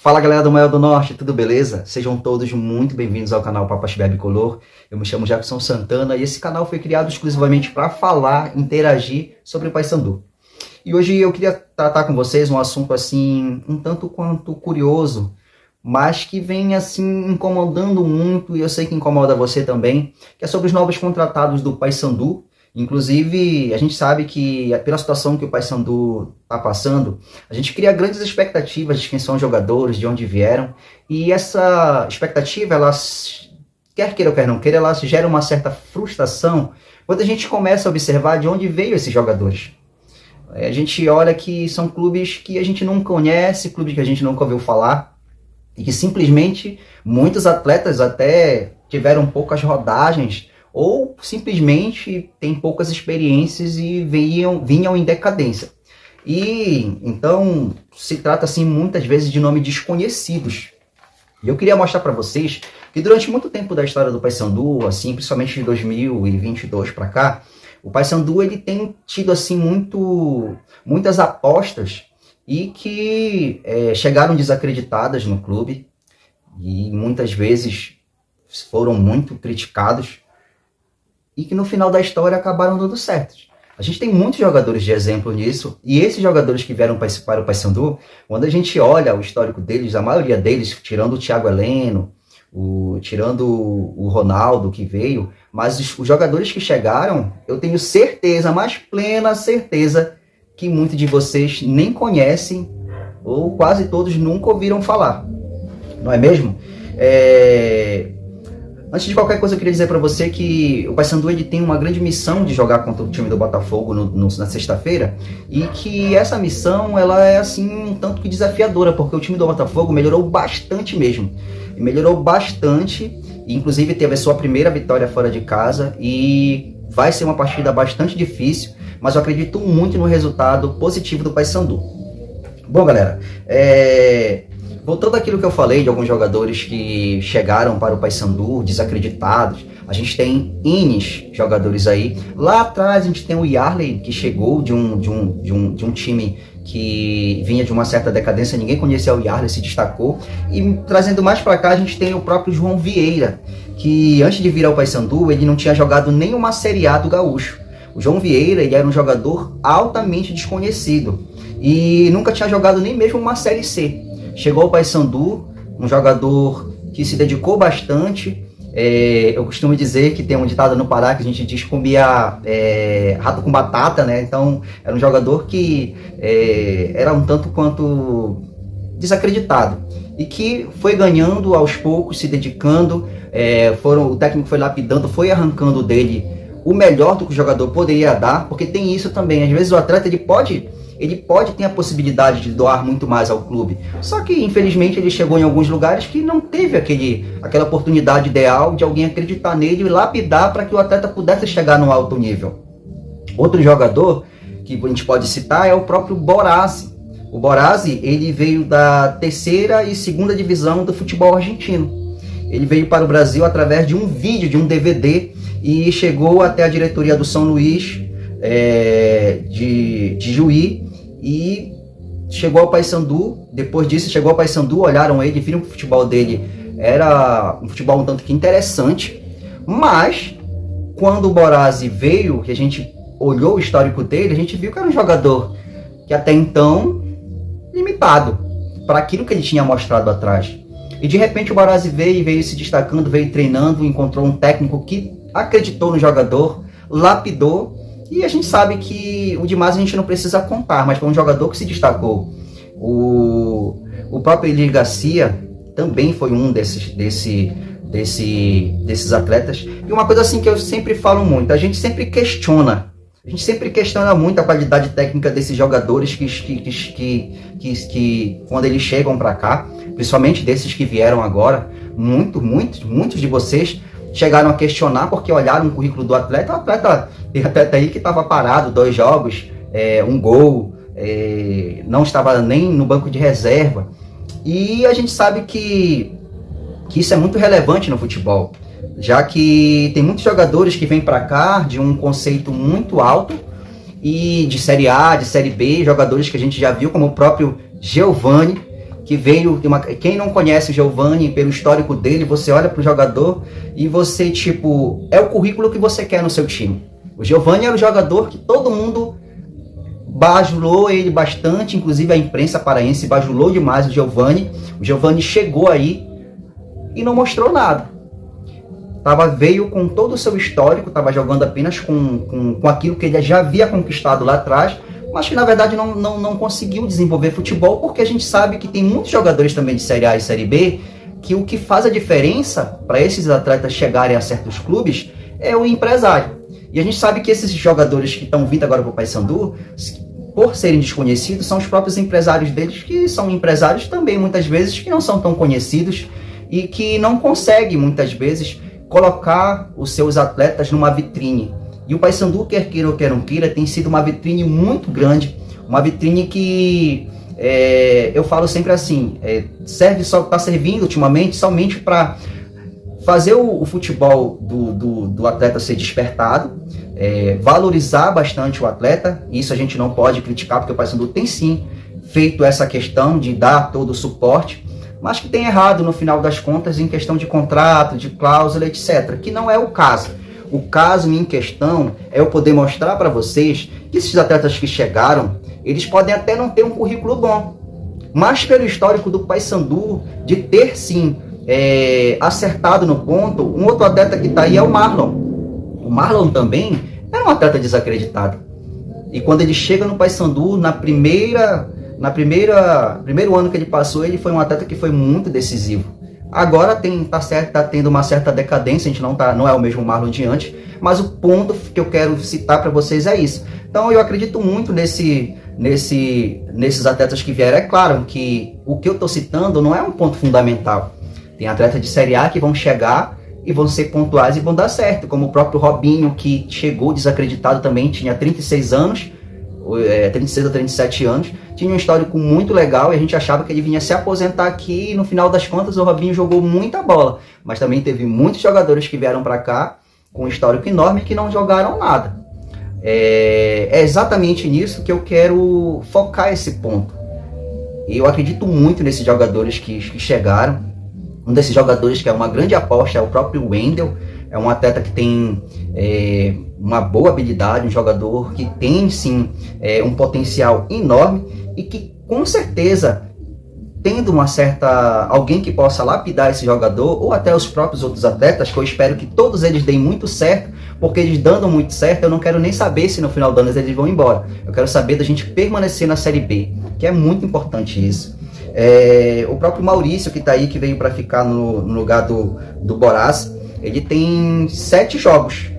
Fala galera do Maior do Norte, tudo beleza? Sejam todos muito bem-vindos ao canal Papas Bicolor. Eu me chamo Jackson Santana e esse canal foi criado exclusivamente para falar, interagir sobre o Paysandu. E hoje eu queria tratar com vocês um assunto assim, um tanto quanto curioso, mas que vem assim incomodando muito, e eu sei que incomoda você também, que é sobre os novos contratados do Paysandu. Inclusive, a gente sabe que, pela situação que o Paysandu está passando, a gente cria grandes expectativas de quem são os jogadores, de onde vieram, e essa expectativa, ela, quer queira ou quer não queira, ela gera uma certa frustração quando a gente começa a observar de onde veio esses jogadores. A gente olha que são clubes que a gente não conhece, clubes que a gente nunca ouviu falar, e que simplesmente muitos atletas até tiveram poucas rodagens, ou simplesmente têm poucas experiências e vinham em decadência. E então se trata assim muitas vezes de nomes desconhecidos. E eu queria mostrar para vocês que durante muito tempo da história do Paysandu, assim, principalmente de 2022 para cá, o Paysandu ele tem tido assim muitas apostas e que chegaram desacreditadas no clube e muitas vezes foram muito criticados, e que no final da história acabaram dando certo. A gente tem muitos jogadores de exemplo nisso, e esses jogadores que vieram para o Paysandu, quando a gente olha o histórico deles, a maioria deles, tirando o Thiago Heleno, tirando o Ronaldo que veio, mas os jogadores que chegaram, eu tenho certeza, mas plena certeza, que muitos de vocês nem conhecem, ou quase todos nunca ouviram falar. Não é mesmo? Antes de qualquer coisa, eu queria dizer para você que o Paysandu ele tem uma grande missão de jogar contra o time do Botafogo na sexta-feira, e que essa missão ela é assim um tanto que desafiadora, porque o time do Botafogo melhorou bastante mesmo. E melhorou bastante, inclusive teve a sua primeira vitória fora de casa, e vai ser uma partida bastante difícil, mas eu acredito muito no resultado positivo do Paysandu. Bom, galera, voltando àquilo que eu falei de alguns jogadores que chegaram para o Paysandu desacreditados, a gente tem N jogadores aí. Lá atrás a gente tem o Yarley, que chegou de um time que vinha de uma certa decadência, ninguém conhecia o Yarley, se destacou. E trazendo mais para cá a gente tem o próprio João Vieira, que antes de vir ao Paysandu ele não tinha jogado nenhuma Série A do Gaúcho. O João Vieira ele era um jogador altamente desconhecido e nunca tinha jogado nem mesmo uma Série C. Chegou ao Paysandu, um jogador que se dedicou bastante. Eu costumo dizer que tem um ditado no Pará que a gente diz que comia rato com batata, né? Então era um jogador que era um tanto quanto desacreditado e que foi ganhando aos poucos, se dedicando. O técnico foi lapidando, foi arrancando dele o melhor do que o jogador poderia dar, porque tem isso também. Às vezes o atleta ele pode ter a possibilidade de doar muito mais ao clube, só que infelizmente ele chegou em alguns lugares que não teve aquela oportunidade ideal de alguém acreditar nele e lapidar para que o atleta pudesse chegar no alto nível. Outro jogador que a gente pode citar é o próprio Borazzi. O Borazzi ele veio da terceira e segunda divisão do futebol argentino. Ele veio para o Brasil através de um vídeo, de um DVD, e chegou até a diretoria do São Luís de Juí, e chegou ao Paysandu. Depois disso chegou ao Paysandu, olharam ele, viram que o futebol dele era um futebol um tanto que interessante, mas quando o Borazzi veio, que a gente olhou o histórico dele, a gente viu que era um jogador que até então limitado para aquilo que ele tinha mostrado atrás. E de repente o Borazzi veio se destacando, veio treinando, encontrou um técnico que acreditou no jogador, lapidou. E a gente sabe que o demais a gente não precisa contar, mas foi um jogador que se destacou. O próprio Elir Garcia também foi um desses atletas. E uma coisa assim que eu sempre falo muito, a gente sempre questiona muito a qualidade técnica desses jogadores que quando eles chegam para cá, principalmente desses que vieram agora, muitos de vocês chegaram a questionar porque olharam o currículo do atleta. O atleta tem atleta aí que estava parado 2 jogos, 1 gol, não estava nem no banco de reserva. E a gente sabe que isso é muito relevante no futebol, já que tem muitos jogadores que vêm para cá de um conceito muito alto, e de Série A, de Série B, jogadores que a gente já viu, como o próprio Giovani, que veio de uma... Quem não conhece o Giovani, pelo histórico dele, você olha pro jogador e você, tipo, é o currículo que você quer no seu time. O Giovani era o jogador que todo mundo bajulou ele bastante, inclusive a imprensa paraense bajulou demais o Giovani. O Giovani chegou aí e não mostrou nada. Veio com todo o seu histórico, estava jogando apenas com aquilo que ele já havia conquistado lá atrás, mas que na verdade não conseguiu desenvolver futebol, porque a gente sabe que tem muitos jogadores também de Série A e Série B, que o que faz a diferença para esses atletas chegarem a certos clubes é o empresário. E a gente sabe que esses jogadores que estão vindo agora para o Paysandu, por serem desconhecidos, são os próprios empresários deles, que são empresários também muitas vezes que não são tão conhecidos e que não conseguem muitas vezes colocar os seus atletas numa vitrine. E o Paysandu, quer queira ou quer não queira, tem sido uma vitrine muito grande, uma vitrine que eu falo sempre assim, está servindo ultimamente somente para fazer o futebol do atleta ser despertado, valorizar bastante o atleta. Isso a gente não pode criticar, porque o Paysandu tem sim feito essa questão de dar todo o suporte, mas que tem errado no final das contas em questão de contrato, de cláusula, etc., que não é o caso. O caso em questão é eu poder mostrar para vocês que esses atletas que chegaram, eles podem até não ter um currículo bom, mas pelo histórico do Paysandu, de ter sim acertado no ponto. Um outro atleta que está aí é o Marlon. O Marlon também era um atleta desacreditado. E quando ele chega no Paysandu, primeiro ano que ele passou, ele foi um atleta que foi muito decisivo. Agora tá tendo uma certa decadência, a gente não é o mesmo Marlon de antes, mas o ponto que eu quero citar para vocês é isso. Então eu acredito muito nesses atletas que vieram. É claro que o que eu estou citando não é um ponto fundamental. Tem atletas de Série A que vão chegar e vão ser pontuais e vão dar certo, como o próprio Robinho, que chegou desacreditado também, tinha 36 anos, 36 ou 37 anos, tinha um histórico muito legal e a gente achava que ele vinha se aposentar aqui, e no final das contas o Robinho jogou muita bola, mas também teve muitos jogadores que vieram para cá com um histórico enorme que não jogaram nada. É exatamente nisso que eu quero focar esse ponto. Eu acredito muito nesses jogadores que chegaram. Um desses jogadores que é uma grande aposta é o próprio Wendel. É um atleta que tem uma boa habilidade, um jogador que tem sim um potencial enorme e que com certeza, tendo alguém que possa lapidar esse jogador, ou até os próprios outros atletas, que eu espero que todos eles deem muito certo, porque eles dando muito certo, eu não quero nem saber se no final do ano eles vão embora. Eu quero saber da gente permanecer na Série B, que é muito importante isso. O próprio Maurício, que está aí, que veio para ficar no lugar do Boraz, ele tem 7 jogos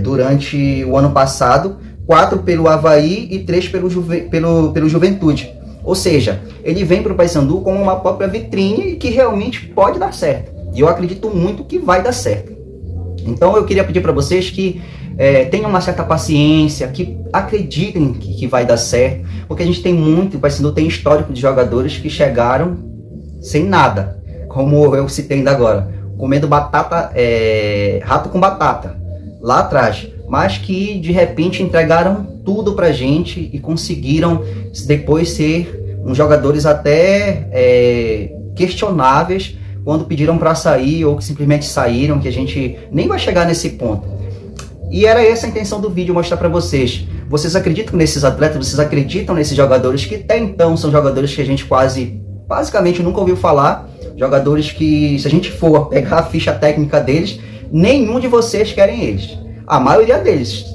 durante o ano passado, 4 pelo Avaí e 3 pelo Juventude. Ou seja, ele vem para o Paysandu como uma própria vitrine que realmente pode dar certo. E eu acredito muito que vai dar certo. Então eu queria pedir para vocês que tenham uma certa paciência, que acreditem que vai dar certo, porque a gente tem muito, o Paysandu tem histórico de jogadores que chegaram sem nada, como eu citei ainda agora, comendo batata, rato com batata, lá atrás, mas que de repente entregaram tudo pra gente e conseguiram depois ser uns jogadores até questionáveis quando pediram para sair ou que simplesmente saíram, que a gente nem vai chegar nesse ponto. E era essa a intenção do vídeo, mostrar para vocês. Vocês acreditam nesses atletas, vocês acreditam nesses jogadores que até então são jogadores que a gente basicamente nunca ouviu falar, jogadores que, se a gente for pegar a ficha técnica deles, nenhum de vocês querem eles. A maioria deles,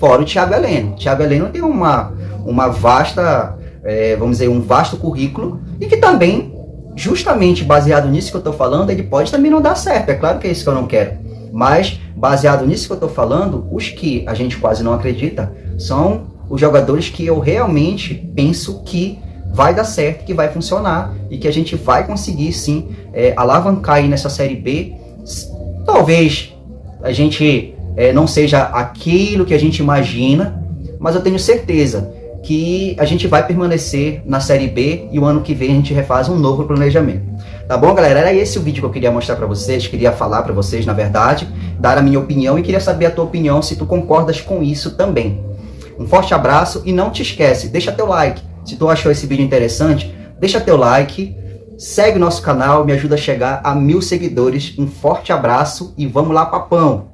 fora o Thiago Heleno. Thiago Heleno tem uma vasta, vamos dizer, um vasto currículo e que também, justamente baseado nisso que eu estou falando, ele pode também não dar certo. É claro que é isso que eu não quero. Mas, baseado nisso que eu estou falando, os que a gente quase não acredita são os jogadores que eu realmente penso que vai dar certo, que vai funcionar e que a gente vai conseguir sim alavancar aí nessa Série B. Talvez a gente não seja aquilo que a gente imagina, mas eu tenho certeza que a gente vai permanecer na Série B e o ano que vem a gente refaz um novo planejamento. Tá bom, galera? Era esse o vídeo que eu queria mostrar pra vocês, queria falar pra vocês, na verdade, dar a minha opinião e queria saber a tua opinião, se tu concordas com isso também. Um forte abraço e não te esquece, deixa teu like. Se tu achou esse vídeo interessante, deixa teu like, segue o nosso canal, me ajuda a chegar a 1000 seguidores. Um forte abraço e vamos lá, papão!